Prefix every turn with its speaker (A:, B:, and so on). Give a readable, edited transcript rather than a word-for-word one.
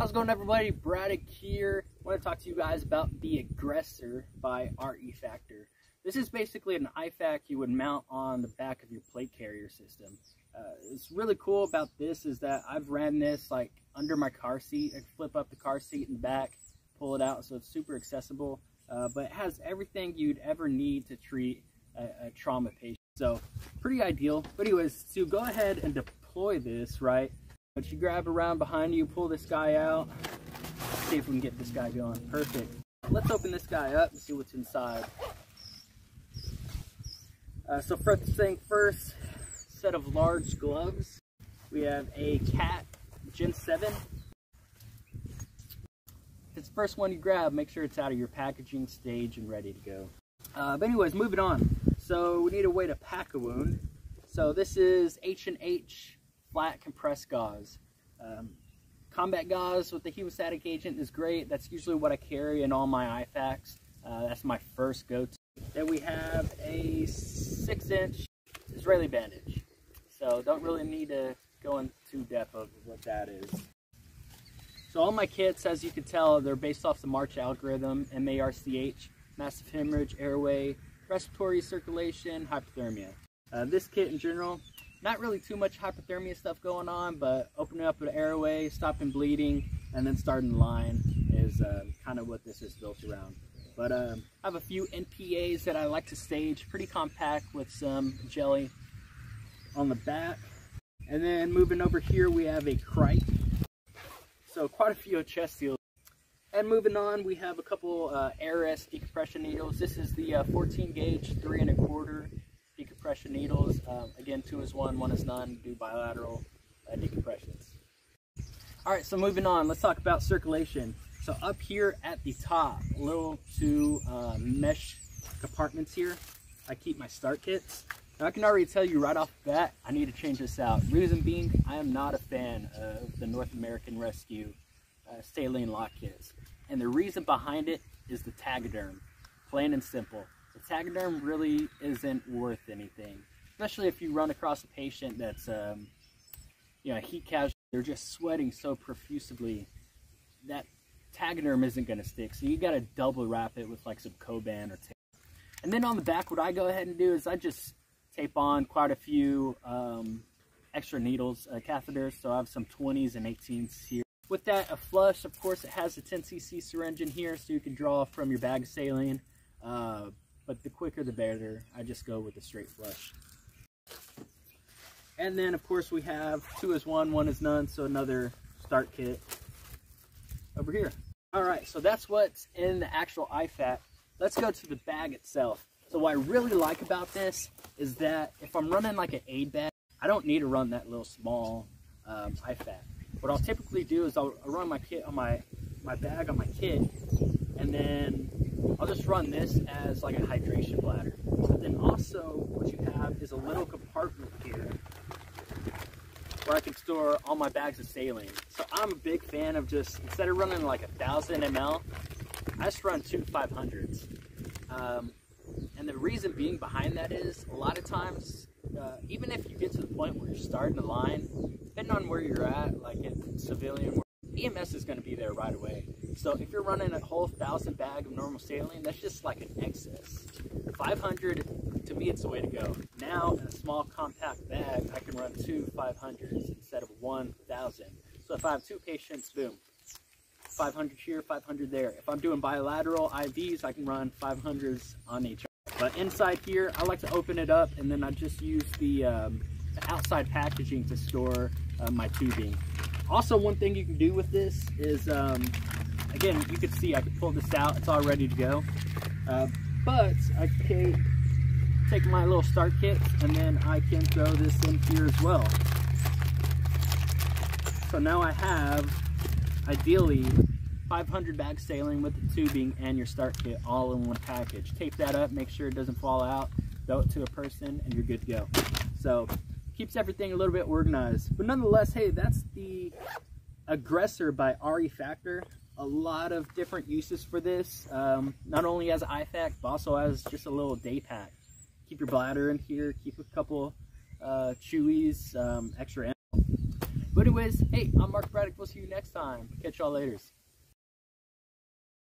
A: How's it going, everybody? Braddock here. I want to talk to you guys about the Aggressor by IFAK. This is basically an IFAK you would mount on the back of your plate carrier system. What's really cool about this is that I've ran this like under my car seat. I can flip up the car seat in the back, pull it out, so it's super accessible. But it has everything you'd ever need to treat a trauma patient. So pretty ideal. But anyways, to go ahead and deploy this, right? But you grab around behind you, pull this guy out. Let's see if we can get this guy going. Perfect. Let's open this guy up and see what's inside. So first thing first, set of large gloves. We have a Cat Gen 7. If it's the first one you grab, make sure it's out of your packaging stage and ready to go. But anyways, moving on. So we need a way to pack a wound. So this is H&H flat compressed gauze. Combat gauze with the hemostatic agent is great. That's usually what I carry in all my IFAKs. That's my first go-to. Then we have a 6-inch Israeli bandage. So don't really need to go into depth of what that is. So all my kits, as you can tell, they're based off the March algorithm, MARCH, massive hemorrhage, airway, respiratory circulation, hypothermia. This kit in general, not really too much hypothermia stuff going on, but opening up an airway, stopping bleeding, and then starting the line is kind of what this is built around. But I have a few NPAs that I like to stage, pretty compact with some jelly on the back. And then moving over here, we have a Crike. So quite a few chest seals. And moving on, we have a couple ARS decompression needles. This is the 14 gauge, 3 1/4 decompression needles. Again, 2 is 1, 1 is none. Do bilateral decompressions. All right, so moving on, let's talk about circulation. So up here at the top, little two mesh compartments here, I keep my start kits. Now I can already tell you right off the bat, I need to change this out. Reason being, I am not a fan of the North American Rescue saline lock kits. And the reason behind it is the Tegaderm, plain and simple. The Tegaderm really isn't worth anything, especially if you run across a patient that's, you know, heat casualty. They're just sweating so profusely that Tegaderm isn't going to stick. So you got to double wrap it with like some Coban or tape. And then on the back, what I go ahead and do is I just tape on quite a few extra needles, catheters. So I have some 20s and 18s here. With that, a flush, of course, it has a 10 cc syringe in here, so you can draw from your bag of saline. But the quicker the better. I just go with the straight flush. And then, of course, we have 2 is 1, 1 is none, so another start kit over here. All right, so that's what's in the actual IFAK. Let's go to the bag itself. So what I really like about this is that if I'm running like an aid bag, I don't need to run that little small IFAK. What I'll typically do is I'll run my kit on my bag on my kit, and then I'll just run this as like a hydration bladder. But then also what you have is a little compartment here where I can store all my bags of saline. So I'm a big fan of just, instead of running like 1,000 ml, I just run 2 500s. And the reason being behind that is a lot of times, even if you get to the point where you're starting a line, depending on where you're at, like in civilian work, EMS is going to be there right away. So if you're running a whole 1,000 bag of normal saline, that's just like an excess. 500, to me, it's the way to go. Now, in a small compact bag, I can run 2 500s instead of 1,000. So if I have 2 patients, boom, 500 here, 500 there. If I'm doing bilateral IVs, I can run 500s on each. But inside here, I like to open it up, and then I just use the outside packaging to store my tubing. Also, one thing you can do with this is, again, you can see I can pull this out. It's all ready to go. But I can take my little start kit, and then I can throw this in here as well. So now I have, ideally, 500 bags saline with the tubing and your start kit all in one package. Tape that up, make sure it doesn't fall out, throw it to a person, and you're good to go. So keeps everything a little bit organized. But nonetheless, hey, that's the Aggressor by IFAK. A lot of different uses for this, not only as an IFAK, but also as just a little day pack. Keep your bladder in here, keep a couple chewies, extra ammo. But anyways, hey, I'm Mark Braddock. We'll see you next time. Catch y'all later.